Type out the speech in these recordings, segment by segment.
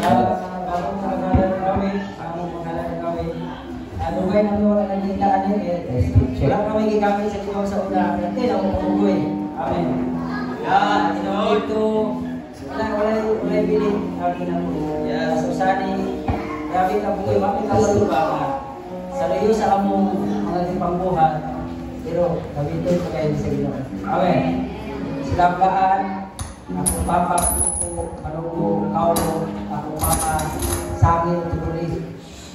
bagong pangalan ng gawin, bagong pangalan ng gawin. Dugay na wala nang gitaan wala kami gigamit sa Ginoo sa una. Dati na mo tugoy. Amen. Ya, ito wala bilin ang Ginoo. Ya, susani grabe ka buhay mapit ka maluba. Sa layo sa among mga pangbuhat. Pero gamitin ko kayo sa Ginoo. Amen. Silamgaan ako papa ko manugo kaulo ako mama sangil tuloy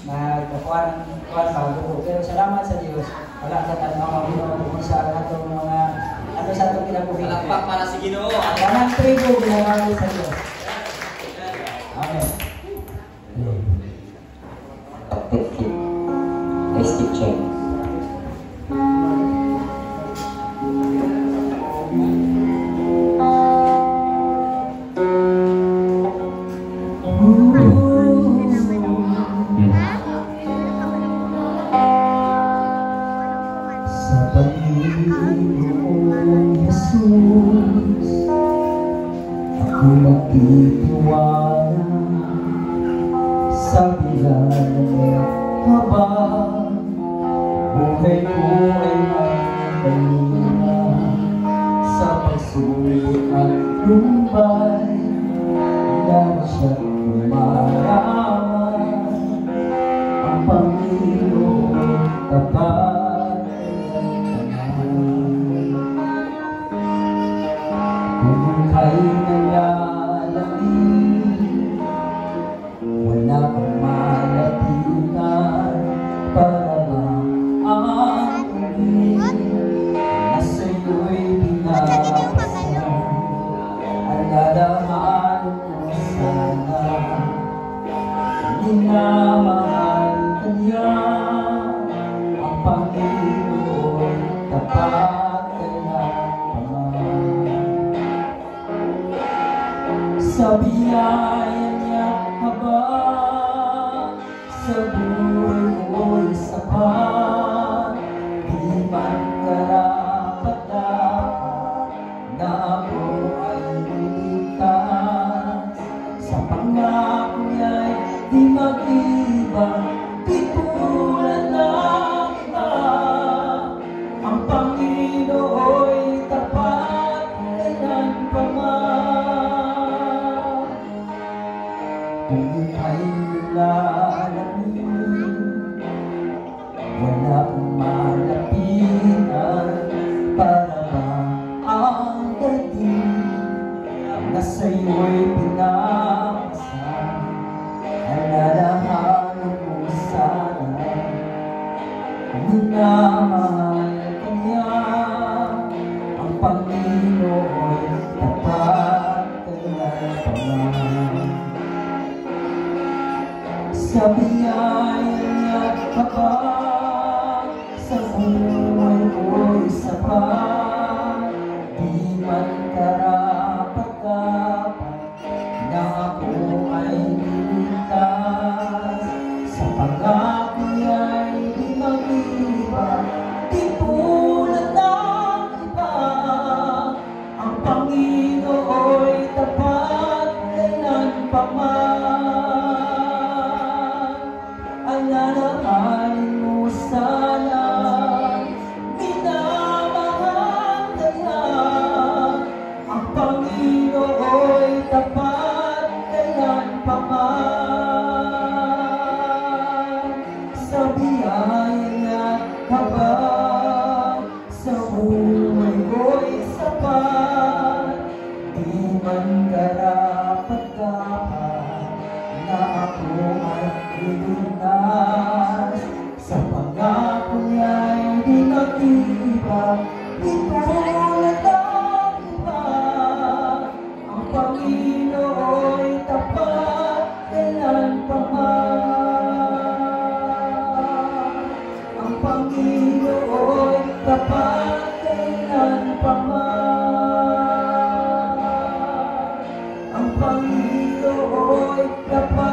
nagkakuan sa dugo. Pero salamat sa Diyos. Wala sa tanaw ang sa atong mga ano sa atong kinabuhi. Palakpak para sa Ginoo. Ang tribo ginagawa sa Diyos. Amen. Testing check. Ang Panginoon kapag